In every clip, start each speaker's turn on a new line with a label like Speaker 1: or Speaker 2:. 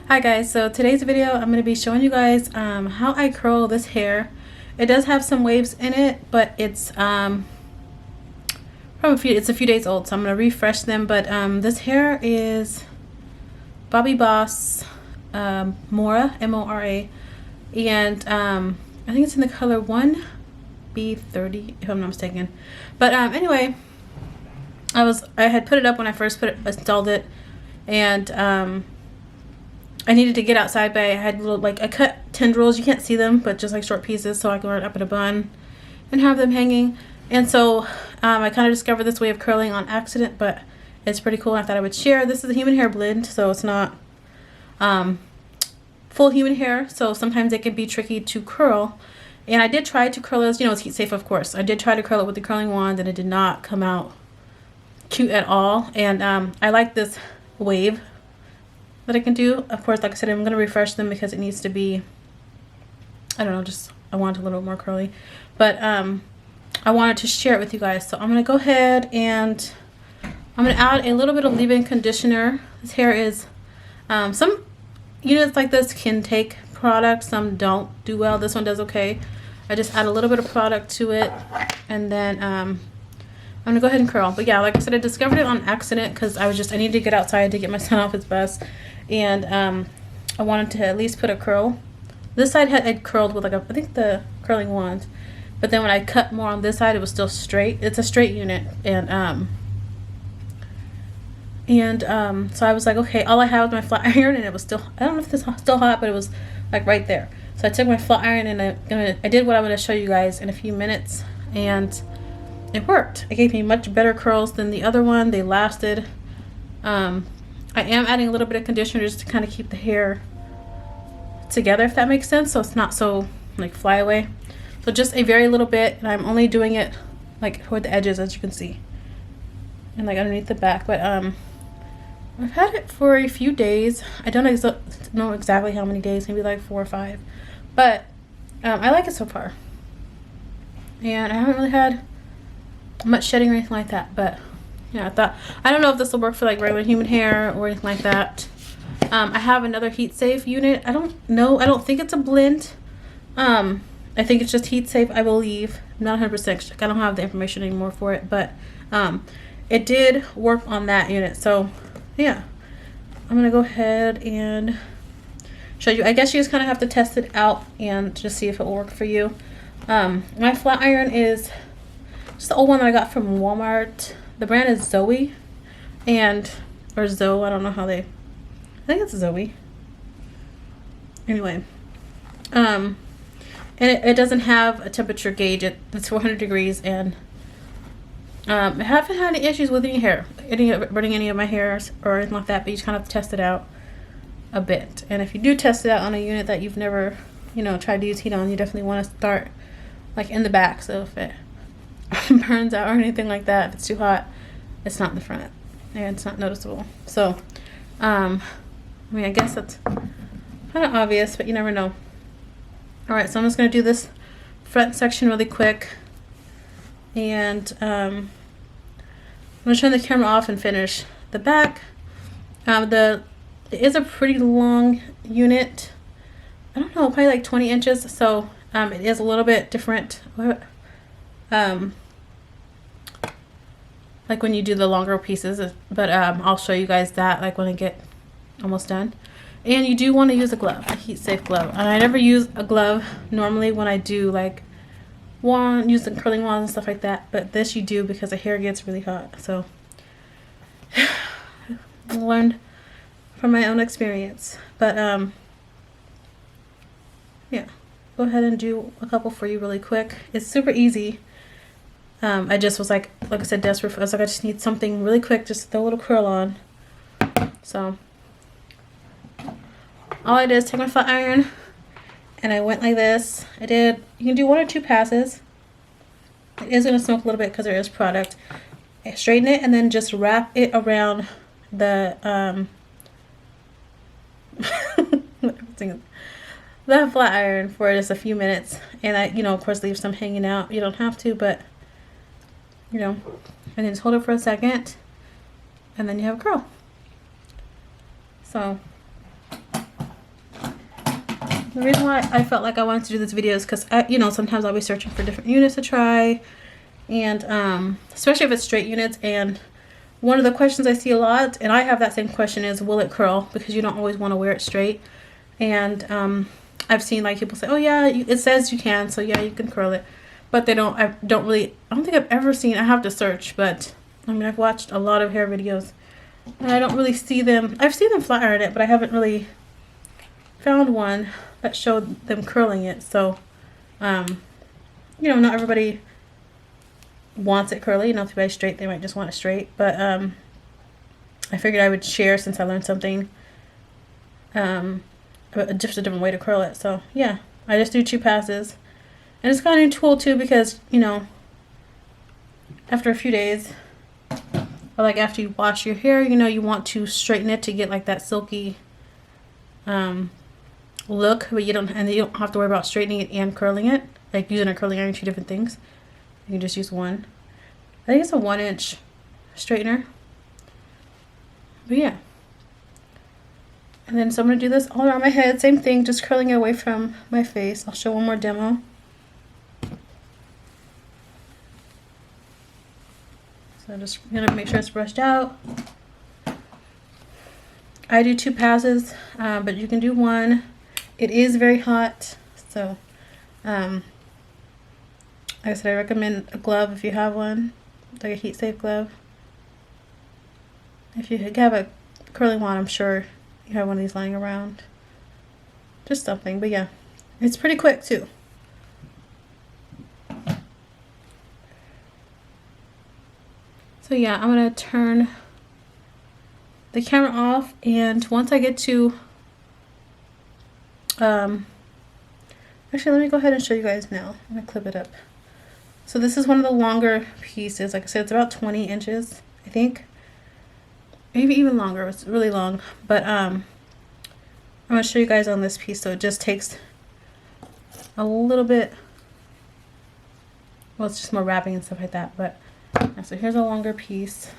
Speaker 1: Hi guys, so today's video I'm going to be showing you guys how I curl this hair. It does have some waves in it, but it's it's a few days old, so I'm going to refresh them. But this hair is Bobbi Boss Mora, M-O-R-A, and I think it's in the color 1B30 if I'm not mistaken. But anyway, I had put it up when I first installed it, and I needed to get outside, but I had little, I cut tendrils. You can't see them, but just like short pieces, so I can run it up in a bun and have them hanging. And so I kind of discovered this way of curling on accident, but it's pretty cool. I thought I would share. This is a human hair blend, so it's not full human hair, so sometimes it can be tricky to curl. And I did try to curl it, it's heat safe, of course. I did try to curl it with the curling wand, and it did not come out cute at all. And I like this wave that I can do. Of course, like I said, I'm going to refresh them because it needs to be, I don't know, just I want it a little more curly. But I wanted to share it with you guys. So I'm going to go ahead and I'm going to add a little bit of leave-in conditioner. This hair is, some units like this can take product, some don't do well. This one does okay. I just add a little bit of product to it, and then I'm going to go ahead and curl. But yeah, like I said, I discovered it on accident because I needed to get outside to get my son off his bus. And I wanted to at least put a curl. This side had curled with I think the curling wand, but then when I cut more on this side, it was still straight. It's a straight unit, and so I was like, okay, all I had was my flat iron, and it was still, I don't know if this is still hot, but it was like right there. So I took my flat iron and I did what I'm going to show you guys in a few minutes, and it worked. It gave me much better curls than the other one. They lasted. I am adding a little bit of conditioner just to kind of keep the hair together, if that makes sense, so it's not so like fly away. So just a very little bit, and I'm only doing it like toward the edges, as you can see, and like underneath the back. But I've had it for a few days. I don't know exactly how many days, maybe like 4 or 5, but I like it so far, and I haven't really had much shedding or anything like that. But yeah, I don't know if this will work for like regular human hair or anything like that. I have another heat safe unit. I don't know. I don't think it's a blend. I think it's just heat safe, I believe. I'm not 100%. I don't have the information anymore for it, but it did work on that unit. So yeah, I'm gonna go ahead and show you. I guess you just kind of have to test it out and just see if it will work for you. My flat iron is just the old one that I got from Walmart. The brand is Zoe, or Zoe, I don't know how I think it's Zoe. Anyway, and it doesn't have a temperature gauge. It's 400 degrees, and I haven't had any issues with any hair, burning any of my hairs or anything like that, but you just kind of test it out a bit. And if you do test it out on a unit that you've never, tried to use heat on, you definitely want to start like in the back, so if it burns out or anything like that, if it's too hot, it's not in the front and it's not noticeable. So I guess that's kind of obvious, but you never know. All right, so I'm just going to do this front section really quick, and I'm going to turn the camera off and finish the back. It is a pretty long unit. I don't know, probably like 20 inches, so it is a little bit different. Like when you do the longer pieces, but I'll show you guys that like when I get almost done. And you do want to use a glove, a heat safe glove. And I never use a glove normally when I do like use the curling wands and stuff like that, but this you do because the hair gets really hot. So I learned from my own experience. But yeah, go ahead and do a couple for you really quick. It's super easy. I just was like I said, desperate. I was like, I just need something really quick, just throw a little curl on. So all I did is take my flat iron, and I went like this. You can do 1 or 2 passes. It is going to smoke a little bit because there is product. I straighten it, and then just wrap it around the the flat iron for just a few minutes. And I, of course, leave some hanging out. You don't have to, but and then just hold it for a second, and then you have a curl. So The reason why I felt like I wanted to do this video is because, you know, sometimes I'll be searching for different units to try. And especially if it's straight units. And one of the questions I see a lot, and I have that same question, is will it curl? Because you don't always want to wear it straight. And I've seen like people say, oh yeah, it says you can, so yeah, you can curl it. But they don't, I don't think I've ever seen, I have to search, but I mean, I've watched a lot of hair videos and I don't really see them. I've seen them flat iron it, but I haven't really found one that showed them curling it. So, you know, not everybody wants it curly. You know, if everybody's straight, they might just want it straight. But I figured I would share since I learned something, just a different way to curl it. So yeah, I just do 2 passes. And it's kind of a tool too because, you know, after a few days, or like after you wash your hair, you know, you want to straighten it to get like that silky look, but you don't have to worry about straightening it and curling it. Like using a curling iron, 2 different things. You can just use one. I think it's a 1-inch straightener. But yeah. And then so I'm going to do this all around my head. Same thing, just curling it away from my face. I'll show one more demo. So I'm just going to make sure it's brushed out. I do 2 passes, but you can do 1. It is very hot, so like I said, I recommend a glove if you have one, like a heat safe glove. If you have a curling wand, I'm sure you have one of these lying around. Just something, but yeah, it's pretty quick too. So yeah, I'm gonna turn the camera off, and once I get to actually, let me go ahead and show you guys now. I'm gonna clip it up. So this is one of the longer pieces. Like I said, it's about 20 inches, I think. Maybe even longer. It's really long. But I'm gonna show you guys on this piece. So it just takes a little bit. Well, it's just more wrapping and stuff like that. But yeah, so here's a longer piece.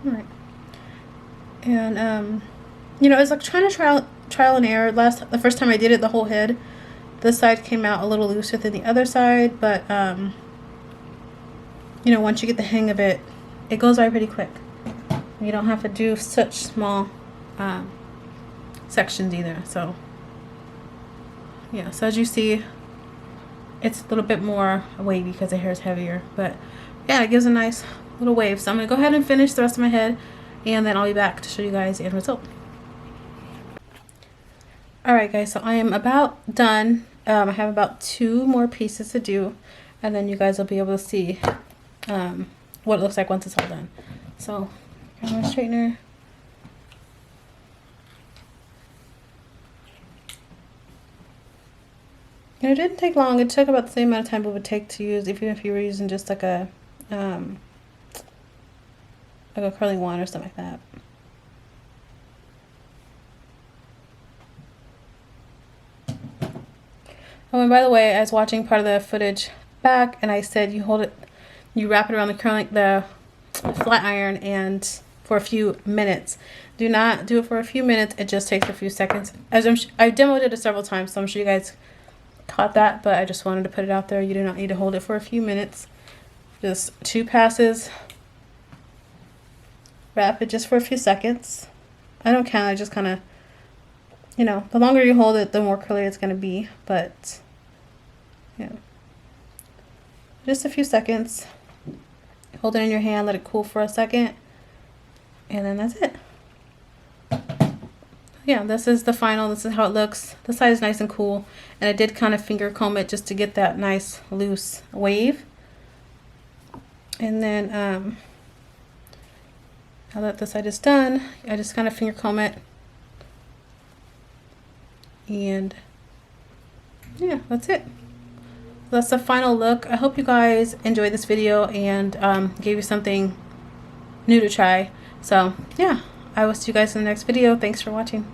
Speaker 1: Alright. And you know, it's like trying to trial and error. The first time I did it, the whole head, this side came out a little looser than the other side, but you know, once you get the hang of it, it goes by pretty quick. You don't have to do such small sections either. So yeah, so as you see, it's a little bit more wavy because the hair is heavier, but yeah, it gives a nice little wave. So I'm gonna go ahead and finish the rest of my head, and then I'll be back to show you guys the end result. Alright guys, so I am about done. I have about 2 more pieces to do, and then you guys will be able to see what it looks like once it's all done. So grab my straightener. And it didn't take long. It took about the same amount of time it would take to use, even if you were using just like a curling wand or something like that. Oh, and by the way, I was watching part of the footage back, and I said you hold it, you wrap it around the flat iron, and for a few minutes. Do not do it for a few minutes. It just takes a few seconds. As I demoed it several times, so I'm sure you guys caught that, but I just wanted to put it out there. You do not need to hold it for a few minutes. Just 2 passes. Wrap it just for a few seconds. I don't count. I just kind of, you know, the longer you hold it, the more curly it's going to be. But, yeah. Just a few seconds. Hold it in your hand. Let it cool for a second. And then that's it. Yeah, this is the final. This is how it looks. The side is nice and cool. And I did kind of finger comb it just to get that nice loose wave. And then, now that the side is done, I just kind of finger comb it. And yeah, that's it. That's the final look. I hope you guys enjoyed this video and gave you something new to try. So yeah, I will see you guys in the next video. Thanks for watching.